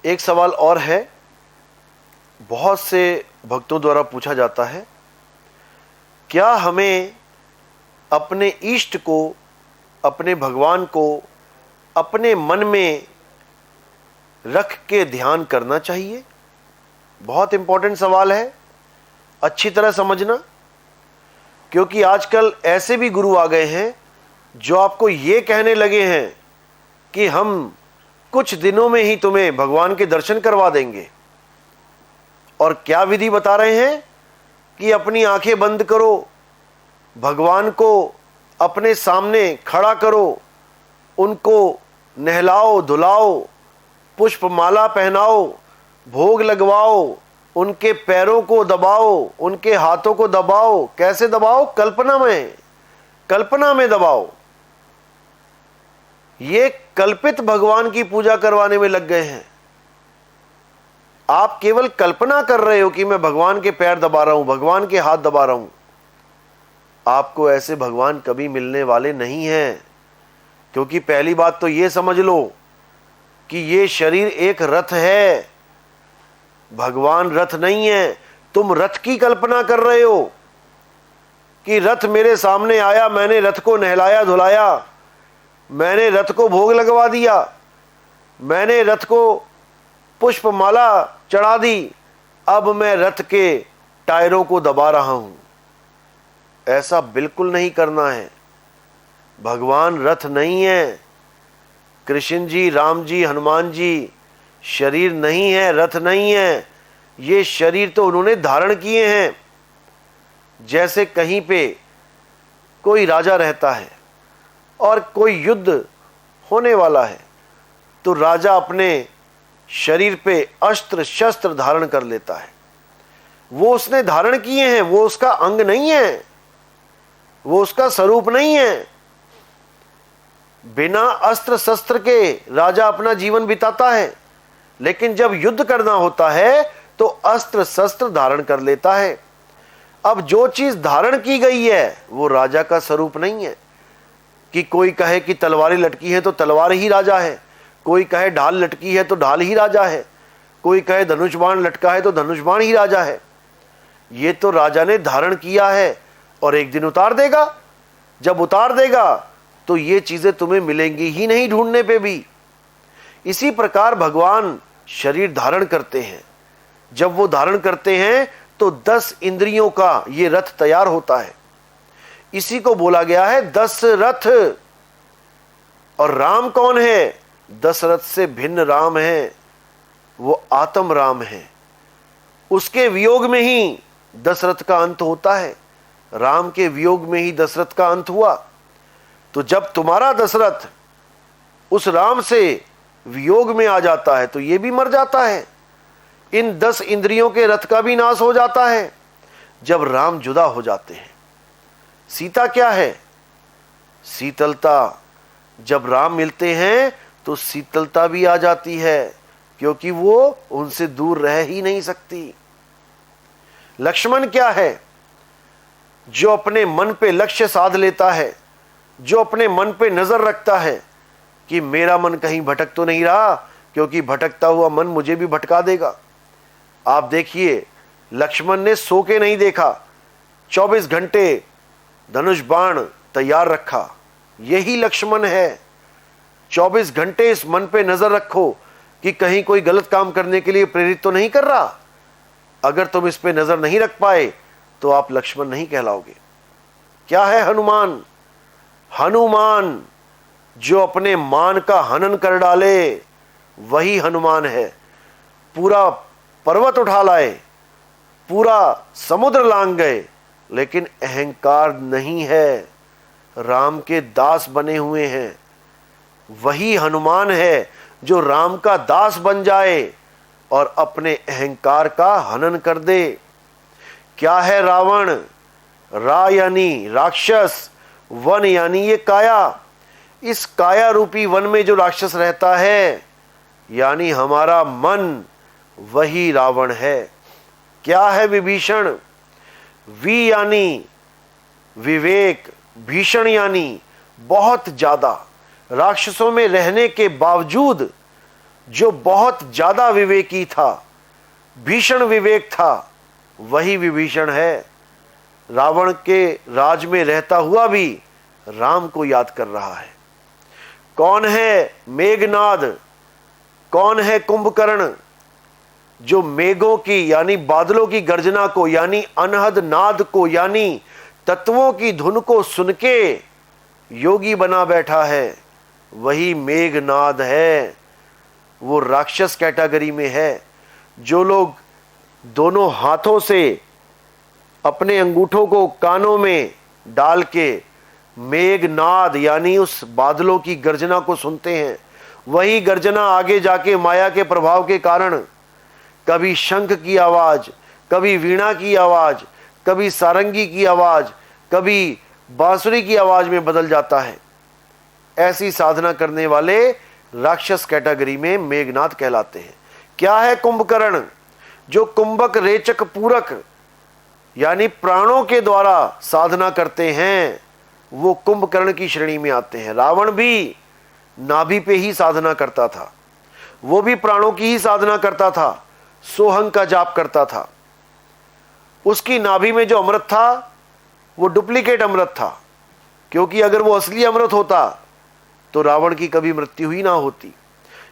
एक सवाल और है, बहुत से भक्तों द्वारा पूछा जाता है, क्या हमें अपने इष्ट को, अपने भगवान को अपने मन में रख के ध्यान करना चाहिए? बहुत इंपॉर्टेंट सवाल है, अच्छी तरह समझना, क्योंकि आजकल ऐसे भी गुरु आ गए हैं जो आपको ये कहने लगे हैं कि हम कुछ दिनों में ही तुम्हें भगवान के दर्शन करवा देंगे। और क्या विधि बता रहे हैं कि अपनी आंखें बंद करो, भगवान को अपने सामने खड़ा करो, उनको नहलाओ धुलाओ, पुष्प माला पहनाओ, भोग लगवाओ, उनके पैरों को दबाओ, उनके हाथों को दबाओ। कैसे दबाओ? कल्पना में दबाओ। ये कल्पित भगवान की पूजा करवाने में लग गए हैं। आप केवल कल्पना कर रहे हो कि मैं भगवान के पैर दबा रहा हूं, भगवान के हाथ दबा रहा हूं। आपको ऐसे भगवान कभी मिलने वाले नहीं हैं, क्योंकि पहली बात तो यह समझ लो कि ये शरीर एक रथ है, भगवान रथ नहीं है। तुम रथ की कल्पना कर रहे हो कि रथ मेरे सामने आया, मैंने रथ को नहलाया धुलाया, मैंने रथ को भोग लगवा दिया, मैंने रथ को पुष्प माला चढ़ा दी, अब मैं रथ के टायरों को दबा रहा हूं। ऐसा बिल्कुल नहीं करना है। भगवान रथ नहीं है। कृष्ण जी, राम जी, हनुमान जी शरीर नहीं है, रथ नहीं है। ये शरीर तो उन्होंने धारण किए हैं। जैसे कहीं पे कोई राजा रहता है और कोई युद्ध होने वाला है, तो राजा अपने शरीर पे अस्त्र शस्त्र धारण कर लेता है। वो उसने धारण किए हैं, वो उसका अंग नहीं है, वो उसका स्वरूप नहीं है। बिना अस्त्र शस्त्र के राजा अपना जीवन बिताता है, लेकिन जब युद्ध करना होता है तो अस्त्र शस्त्र धारण कर लेता है। अब जो चीज धारण की गई है वो राजा का स्वरूप नहीं है। कि कोई कहे कि तलवारें लटकी है तो तलवार ही राजा है, कोई कहे ढाल लटकी है तो ढाल ही राजा है, कोई कहे धनुष बाण लटका है तो धनुष बाण ही राजा है। ये तो राजा ने धारण किया है और एक दिन उतार देगा। जब उतार देगा तो ये चीजें तुम्हें मिलेंगी ही नहीं ढूंढने पे भी। इसी प्रकार भगवान शरीर धारण करते हैं। जब वो धारण करते हैं तो 10 इंद्रियों का ये रथ तैयार होता है। इसी को बोला गया है 10 रथ। और राम कौन है? 10 रथ से भिन्न राम है, वो आत्म राम है। उसके वियोग में ही दशरथ का अंत होता है। राम के वियोग में ही दशरथ का अंत हुआ। तो जब तुम्हारा दशरथ उस राम से वियोग में आ जाता है तो ये भी मर जाता है। इन 10 इंद्रियों के रथ का भी नाश हो जाता है जब राम जुदा हो जाते हैं। सीता क्या है? शीतलता। जब राम मिलते हैं तो शीतलता भी आ जाती है, क्योंकि वो उनसे दूर रह ही नहीं सकती। लक्ष्मण क्या है? जो अपने मन पे लक्ष्य साध लेता है, जो अपने मन पे नजर रखता है कि मेरा मन कहीं भटक तो नहीं रहा, क्योंकि भटकता हुआ मन मुझे भी भटका देगा। आप देखिए, लक्ष्मण ने सो के नहीं देखा, 24 घंटे धनुष बाण तैयार रखा। यही लक्ष्मण है। 24 घंटे इस मन पे नजर रखो कि कहीं कोई गलत काम करने के लिए प्रेरित तो नहीं कर रहा। अगर तुम इस पे नजर नहीं रख पाए तो आप लक्ष्मण नहीं कहलाओगे। क्या है हनुमान? हनुमान जो अपने मान का हनन कर डाले, वही हनुमान है। पूरा पर्वत उठा लाए, पूरा समुद्र लांघ गए, लेकिन अहंकार नहीं है। राम के दास बने हुए हैं। वही हनुमान है जो राम का दास बन जाए और अपने अहंकार का हनन कर दे। क्या है रावण? रा यानी राक्षस, वन यानी ये काया। इस काया रूपी वन में जो राक्षस रहता है, यानी हमारा मन, वही रावण है। क्या है विभीषण? वी यानी विवेक, भीषण यानी बहुत ज्यादा। राक्षसों में रहने के बावजूद जो बहुत ज्यादा विवेकी था, भीषण विवेक था, वही विभीषण है। रावण के राज में रहता हुआ भी राम को याद कर रहा है। कौन है मेघनाद, कौन है कुंभकर्ण, जो मेघों की यानी बादलों की गर्जना को, यानी अनहद नाद को, यानी तत्वों की धुन को सुन के योगी बना बैठा है, वही मेघनाद है। वो राक्षस कैटेगरी में है। जो लोग दोनों हाथों से अपने अंगूठों को कानों में डाल के मेघनाद यानी उस बादलों की गर्जना को सुनते हैं, वही गर्जना आगे जाके माया के प्रभाव के कारण कभी शंख की आवाज, कभी वीणा की आवाज, कभी सारंगी की आवाज, कभी बांसुरी की आवाज में बदल जाता है। ऐसी साधना करने वाले राक्षस कैटेगरी में मेघनाद कहलाते हैं। क्या है कुंभकर्ण, जो कुंभक रेचक पूरक यानी प्राणों के द्वारा साधना करते हैं, वो कुंभकर्ण की श्रेणी में आते हैं। रावण भी नाभि पे ही साधना करता था, वो भी प्राणों की ही साधना करता था, सोहंग का जाप करता था। उसकी नाभि में जो अमृत था वो डुप्लीकेट अमृत था, क्योंकि अगर वो असली अमृत होता तो रावण की कभी मृत्यु ही ना होती।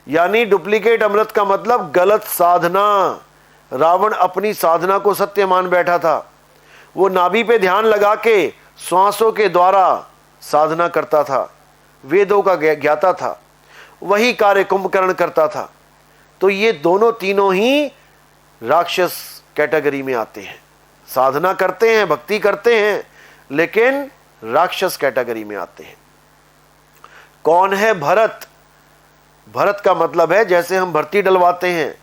यानी डुप्लीकेट अमृत का मतलब गलत साधना। रावण अपनी साधना को सत्य मान बैठा था। वो नाभि पे ध्यान लगा के श्वासों के द्वारा साधना करता था, वेदों का ज्ञाता था। वही कार्य कुंभकर्ण करता था। तो ये दोनों तीनों ही राक्षस कैटेगरी में आते हैं। साधना करते हैं, भक्ति करते हैं, लेकिन राक्षस कैटेगरी में आते हैं। कौन है भरत? भरत का मतलब है जैसे हम भर्ती डलवाते हैं,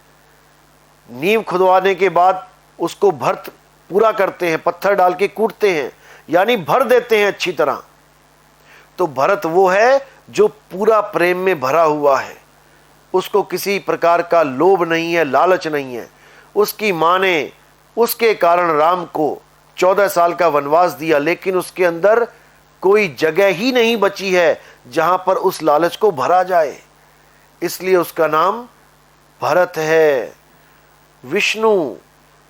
नींव खुदवाने के बाद उसको भर्त पूरा करते हैं, पत्थर डाल के कूटते हैं, यानी भर देते हैं अच्छी तरह। तो भरत वो है जो पूरा प्रेम में भरा हुआ है। उसको किसी प्रकार का लोभ नहीं है, लालच नहीं है। उसकी मां ने उसके कारण राम को 14 साल का वनवास दिया, लेकिन उसके अंदर कोई जगह ही नहीं बची है जहां पर उस लालच को भरा जाए, इसलिए उसका नाम भरत है। विष्णु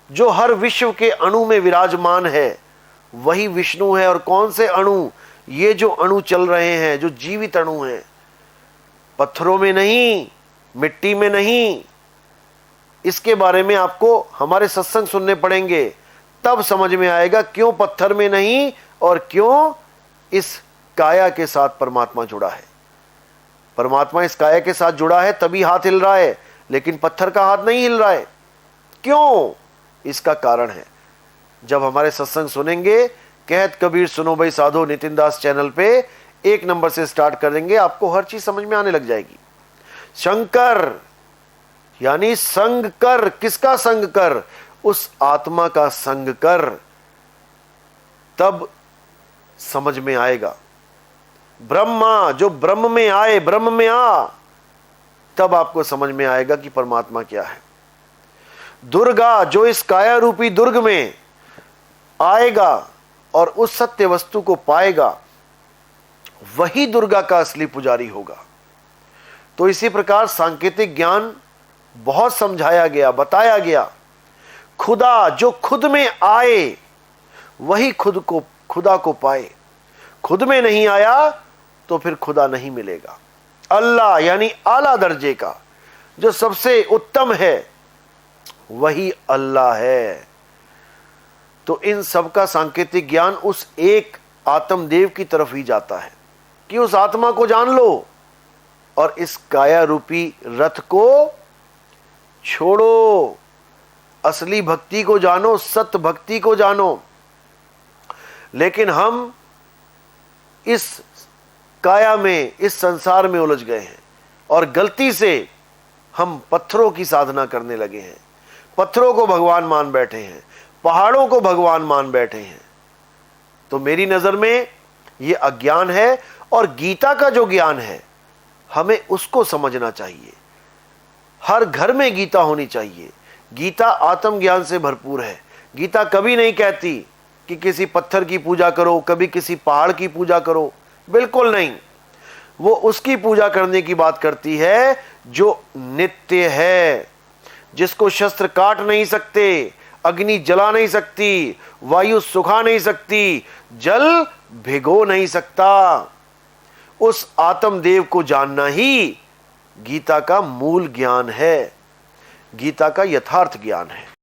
जो हर विश्व के अणु में विराजमान है, वही विष्णु है। और कौन से अणु? ये जो अणु चल रहे हैं, जो जीवित अणु हैं, पत्थरों में नहीं, मिट्टी में नहीं। इसके बारे में आपको हमारे सत्संग सुनने पड़ेंगे, तब समझ में आएगा क्यों पत्थर में नहीं और क्यों इस काया के साथ परमात्मा जुड़ा है। परमात्मा इस काया के साथ जुड़ा है तभी हाथ हिल रहा है, लेकिन पत्थर का हाथ नहीं हिल रहा है। क्यों? इसका कारण है, जब हमारे सत्संग सुनेंगे, कहत कबीर सुनो भाई साधो नितिन दास चैनल पे 1 नंबर से स्टार्ट कर देंगे, आपको हर चीज समझ में आने लग जाएगी। शंकर यानी संग कर। किसका संग कर? उस आत्मा का संग कर, तब समझ में आएगा। ब्रह्मा जो ब्रह्म में आए, ब्रह्म में आ, तब आपको समझ में आएगा कि परमात्मा क्या है। दुर्गा जो इस काया रूपी दुर्ग में आएगा और उस सत्य वस्तु को पाएगा, वही दुर्गा का असली पुजारी होगा। तो इसी प्रकार सांकेतिक ज्ञान बहुत समझाया गया, बताया गया। खुदा जो खुद में आए, वही खुदा को पाए। खुद में नहीं आया तो फिर खुदा नहीं मिलेगा। अल्लाह यानी आला दर्जे का, जो सबसे उत्तम है, वही अल्लाह है। तो इन सब का सांकेतिक ज्ञान उस एक आत्मदेव की तरफ ही जाता है कि उस आत्मा को जान लो और इस काया रूपी रथ को छोड़ो। असली भक्ति को जानो, सत्य भक्ति को जानो। लेकिन हम इस काया में, इस संसार में उलझ गए हैं और गलती से हम पत्थरों की साधना करने लगे हैं। पत्थरों को भगवान मान बैठे हैं, पहाड़ों को भगवान मान बैठे हैं। तो मेरी नजर में यह अज्ञान है। और गीता का जो ज्ञान है, हमें उसको समझना चाहिए। हर घर में गीता होनी चाहिए। गीता आत्मज्ञान से भरपूर है। गीता कभी नहीं कहती कि किसी पत्थर की पूजा करो, कभी किसी पहाड़ की पूजा करो, बिल्कुल नहीं। वो उसकी पूजा करने की बात करती है जो नित्य है, जिसको शस्त्र काट नहीं सकते, अग्नि जला नहीं सकती, वायु सुखा नहीं सकती, जल भिगो नहीं सकता, उस आत्मदेव को जानना ही गीता का मूल ज्ञान है, गीता का यथार्थ ज्ञान है।